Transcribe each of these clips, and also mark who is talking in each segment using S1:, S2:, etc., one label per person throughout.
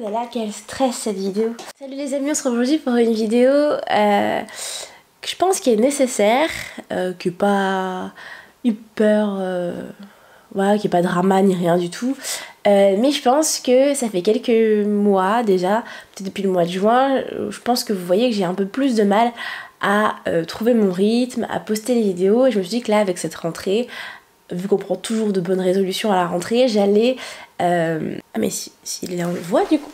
S1: Oh là là, quel stress cette vidéo. Salut les amis, on se retrouve aujourd'hui pour une vidéo que je pense qui est nécessaire, qui est pas hyper... voilà, qui est pas drama ni rien du tout. Mais je pense que ça fait quelques mois déjà, peut-être depuis le mois de juin, je pense que vous voyez que j'ai un peu plus de mal à trouver mon rythme, à poster les vidéos. Et je me suis dit que là, avec cette rentrée, vu qu'on prend toujours de bonnes résolutions à la rentrée, j'allais... Ah mais s'il est là, on le voit du coup.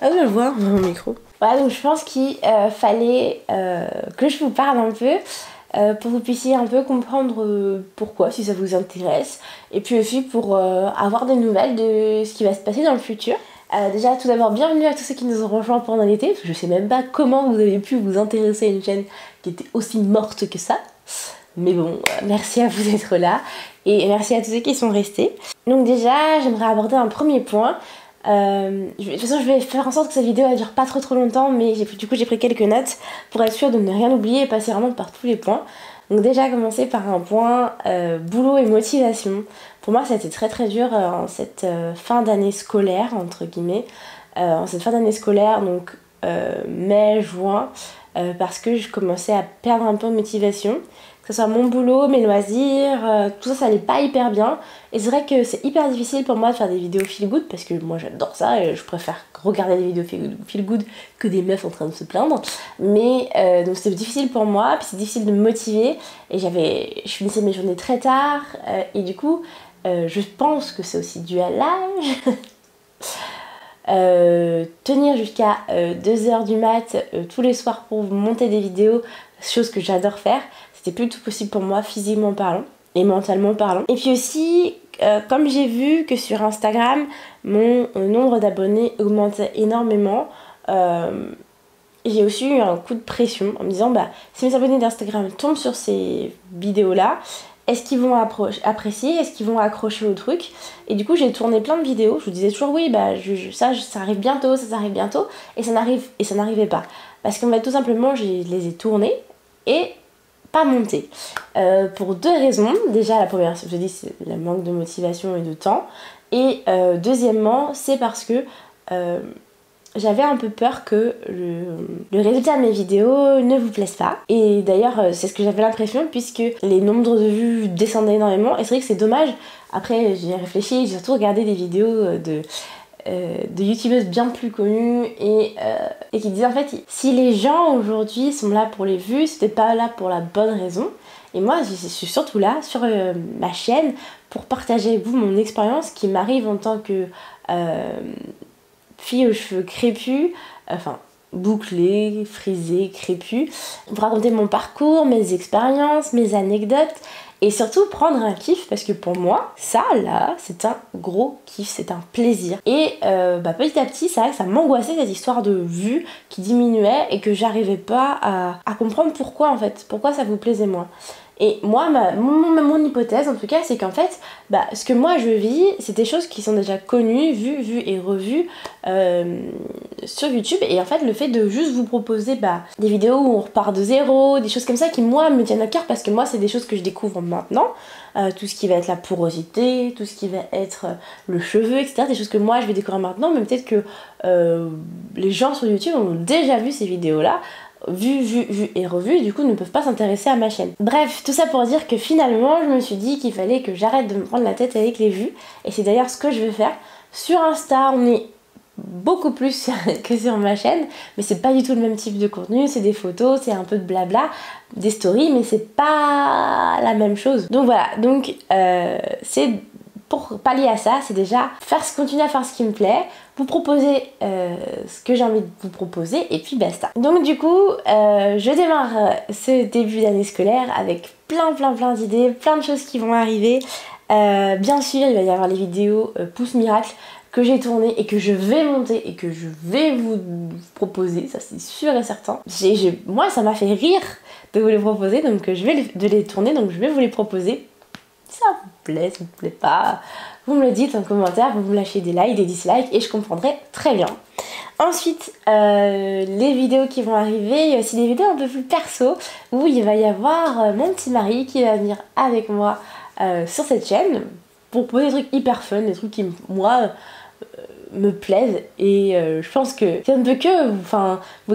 S1: Ah oui, on le voit, mon micro. Voilà, donc je pense qu'il fallait que je vous parle un peu pour que vous puissiez un peu comprendre pourquoi, si ça vous intéresse. Et puis aussi pour avoir des nouvelles de ce qui va se passer dans le futur. Déjà, tout d'abord, bienvenue à tous ceux qui nous ont rejoints pendant l'été, parce que je sais même pas comment vous avez pu vous intéresser à une chaîne qui était aussi morte que ça. Mais bon, merci à vous d'être là et merci à tous ceux qui sont restés. Donc déjà, j'aimerais aborder un premier point. De toute façon, je vais faire en sorte que cette vidéo ne dure pas trop longtemps, mais du coup j'ai pris quelques notes pour être sûre de ne rien oublier et passer vraiment par tous les points. Donc déjà, commencer par un point boulot et motivation. Pour moi, ça a été très dur en cette fin d'année scolaire, entre guillemets. En cette fin d'année scolaire, donc mai, juin, parce que je commençais à perdre un peu de motivation. Que ce soit mon boulot, mes loisirs, tout ça, ça allait pas hyper bien. Et c'est vrai que c'est hyper difficile pour moi de faire des vidéos feel good parce que moi j'adore ça et je préfère regarder des vidéos feel good que des meufs en train de se plaindre. Mais donc c'était difficile pour moi, puis c'est difficile de me motiver. Et je finissais mes journées très tard et du coup, je pense que c'est aussi dû à l'âge. Tenir jusqu'à 2h du mat tous les soirs pour monter des vidéos, chose que j'adore faire, c'était plus tout possible pour moi physiquement parlant et mentalement parlant. Et puis aussi, comme j'ai vu que sur Instagram, mon nombre d'abonnés augmentait énormément, j'ai aussi eu un coup de pression en me disant bah si mes abonnés d'Instagram tombent sur ces vidéos là, est-ce qu'ils vont apprécier, est-ce qu'ils vont accrocher au truc? Et du coup j'ai tourné plein de vidéos, je vous disais toujours oui bah ça arrive bientôt, ça arrive bientôt, et ça n'arrivait pas. Parce qu'en fait tout simplement je les ai tournées et pas montées. Pour deux raisons. Déjà la première, je vous dis, c'est le manque de motivation et de temps. Et deuxièmement, c'est parce que j'avais un peu peur que le résultat de mes vidéos ne vous plaise pas. Et d'ailleurs, c'est ce que j'avais l'impression puisque les nombres de vues descendaient énormément. Et c'est vrai que c'est dommage. Après, j'ai réfléchi, j'ai surtout regardé des vidéos de youtubeuses bien plus connues et qui disaient en fait si les gens aujourd'hui sont là pour les vues, c'était pas là pour la bonne raison. Et moi, je suis surtout là sur ma chaîne pour partager avec vous mon expérience qui m'arrive en tant que fille aux cheveux crépus, enfin bouclés, frisés, crépus, pour raconter mon parcours, mes expériences, mes anecdotes et surtout prendre un kiff parce que pour moi, ça là, c'est un gros kiff, c'est un plaisir. Et petit à petit, c'est vrai que ça m'angoissait cette histoire de vues qui diminuait et que j'arrivais pas à comprendre pourquoi en fait, pourquoi ça vous plaisait moins. Et moi, mon hypothèse en tout cas, c'est qu'en fait, ce que moi je vis, c'est des choses qui sont déjà connues, vues et revues sur YouTube. Et en fait, le fait de juste vous proposer des vidéos où on repart de zéro, des choses comme ça qui moi me tiennent à cœur parce que moi c'est des choses que je découvre maintenant. Tout ce qui va être la porosité, tout ce qui va être le cheveu, etc. Des choses que moi je vais découvrir maintenant, mais peut-être que les gens sur YouTube ont déjà vu ces vidéos-là. Vu et revu, et du coup ne peuvent pas s'intéresser à ma chaîne. Bref, tout ça pour dire que finalement je me suis dit qu'il fallait que j'arrête de me prendre la tête avec les vues, et c'est d'ailleurs ce que je vais faire. Sur Insta, on est beaucoup plus que sur ma chaîne, mais c'est pas du tout le même type de contenu, c'est des photos, c'est un peu de blabla, des stories, mais c'est pas la même chose. Donc voilà, donc c'est pour pallier à ça, c'est déjà continuer à faire ce qui me plaît, vous proposer ce que j'ai envie de vous proposer et puis basta. Donc du coup, je démarre ce début d'année scolaire avec plein d'idées, plein de choses qui vont arriver. Bien sûr, il va y avoir les vidéos Pouce Miracle que j'ai tournées et que je vais monter et que je vais vous proposer, ça c'est sûr et certain. Moi, ça m'a fait rire de vous les proposer, donc je vais les tourner, donc je vais vous les proposer. Si ça vous plaît, ça vous plaît pas, vous me le dites en commentaire, vous me lâchez des likes, des dislikes et je comprendrai très bien. Ensuite, les vidéos qui vont arriver, il y a aussi des vidéos un peu plus perso où il va y avoir mon petit mari qui va venir avec moi sur cette chaîne pour poser des trucs hyper fun, des trucs qui, moi, me plaisent et je pense que ça ne peut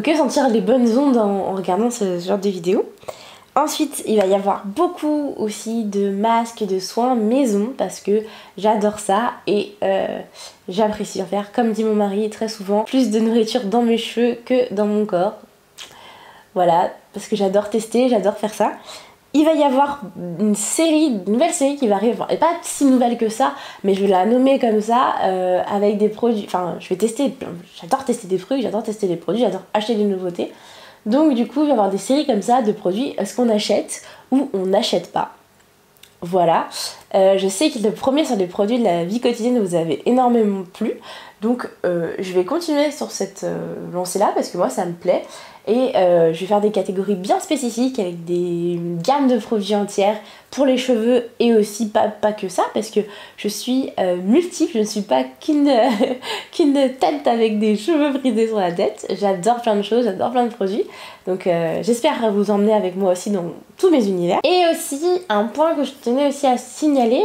S1: que sentir les bonnes ondes en regardant ce genre de vidéos. Ensuite, il va y avoir beaucoup aussi de masques, de soins maison parce que j'adore ça et j'apprécie en faire, comme dit mon mari très souvent, plus de nourriture dans mes cheveux que dans mon corps. Voilà, parce que j'adore tester, j'adore faire ça. Il va y avoir une nouvelle série qui va arriver, enfin, et pas si nouvelle que ça, mais je vais la nommer comme ça, avec des produits, enfin je vais tester, j'adore tester des trucs, j'adore tester des produits, j'adore acheter des nouveautés. Donc du coup, il va y avoir des séries comme ça de produits, ce qu'on achète ou on n'achète pas. Voilà, je sais que le premier sur les produits de la vie quotidienne vous avez énormément plu, donc je vais continuer sur cette lancée-là parce que moi ça me plaît. Et je vais faire des catégories bien spécifiques avec des gammes de produits entières pour les cheveux et aussi pas que ça parce que je suis multiple, je ne suis pas qu'une tête avec des cheveux brisés sur la tête. J'adore plein de choses, j'adore plein de produits. Donc j'espère vous emmener avec moi aussi dans tous mes univers. Et aussi un point que je tenais aussi à signaler,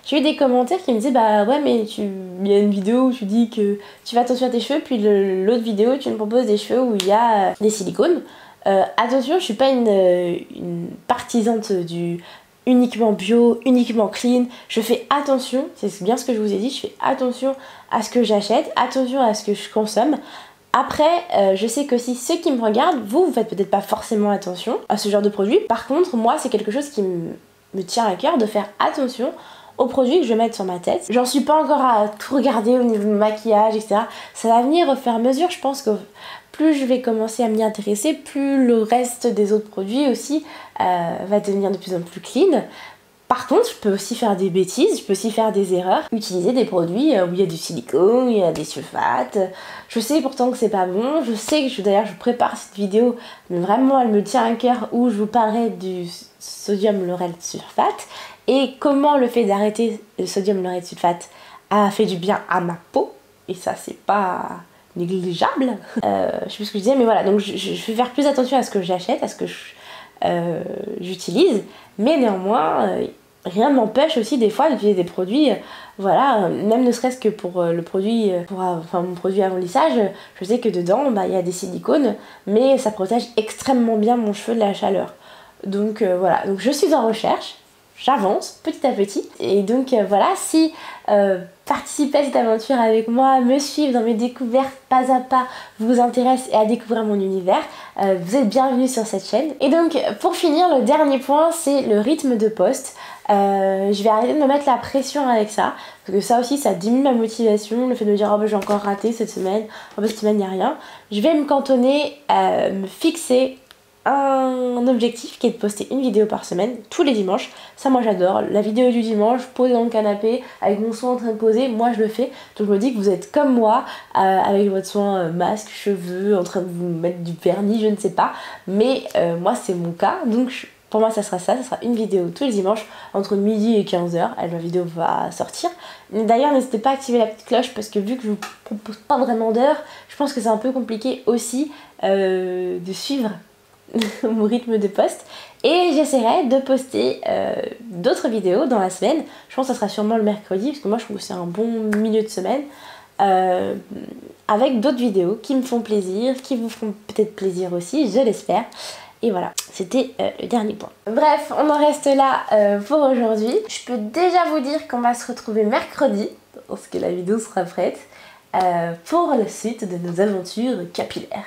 S1: j'ai eu des commentaires qui me disaient bah ouais mais il y a une vidéo où tu dis que tu fais attention à tes cheveux puis l'autre vidéo tu me proposes des cheveux où il y a des silicones. Attention, je suis pas une partisante du uniquement bio, uniquement clean. Je fais attention, c'est bien ce que je vous ai dit, je fais attention à ce que j'achète, attention à ce que je consomme. Après, je sais que si ceux qui me regardent, vous faites peut-être pas forcément attention à ce genre de produit. Par contre, moi c'est quelque chose qui me tient à cœur de faire attention aux produits que je vais mettre sur ma tête. J'en suis pas encore à tout regarder au niveau du maquillage, etc. Ça va venir au fur et à mesure. Je pense que plus je vais commencer à m'y intéresser, plus le reste des autres produits aussi va devenir de plus en plus clean. Par contre, je peux aussi faire des bêtises, je peux aussi faire des erreurs, utiliser des produits où il y a du silicone, il y a des sulfates. Je sais pourtant que c'est pas bon, je sais que d'ailleurs je prépare cette vidéo, mais vraiment elle me tient à cœur où je vous parlerai du sodium lauryl sulfate et comment le fait d'arrêter le sodium lauryl sulfate a fait du bien à ma peau, et ça c'est pas négligeable. Je sais plus ce que je disais, mais voilà, donc je vais faire plus attention à ce que j'achète, à ce que j'utilise, mais néanmoins rien ne m'empêche aussi des fois d'utiliser des produits, voilà, même ne serait-ce que pour le produit, mon produit avant lissage, je sais que dedans il y a des silicones, mais ça protège extrêmement bien mon cheveu de la chaleur. Donc voilà, donc je suis en recherche, j'avance petit à petit, et donc voilà, si participer à cette aventure avec moi, me suivre dans mes découvertes pas à pas vous intéresse et à découvrir mon univers, vous êtes bienvenus sur cette chaîne. Et donc pour finir, le dernier point c'est le rythme de post. Je vais arrêter de me mettre la pression avec ça, parce que ça aussi ça diminue ma motivation, le fait de me dire oh bah j'ai encore raté cette semaine, oh bah cette semaine il n'y a rien. Je vais me cantonner, me fixer un objectif qui est de poster une vidéo par semaine tous les dimanches. Ça moi j'adore, la vidéo du dimanche posée dans le canapé avec mon soin en train de poser, moi je le fais. Donc je me dis que vous êtes comme moi avec votre soin masque, cheveux, en train de vous mettre du vernis, je ne sais pas, mais moi c'est mon cas, donc pour moi ça sera une vidéo tous les dimanches entre midi et 15h, la vidéo va sortir. D'ailleurs n'hésitez pas à activer la petite cloche parce que vu que je vous propose pas vraiment d'heure, je pense que c'est un peu compliqué aussi de suivre mon rythme de poste, et j'essaierai de poster d'autres vidéos dans la semaine. Je pense que ça sera sûrement le mercredi parce que moi je trouve que c'est un bon milieu de semaine, avec d'autres vidéos qui me font plaisir, qui vous feront peut-être plaisir aussi, je l'espère. Et voilà, c'était le dernier point. Bref, on en reste là pour aujourd'hui. Je peux déjà vous dire qu'on va se retrouver mercredi, lorsque la vidéo sera prête, pour la suite de nos aventures capillaires.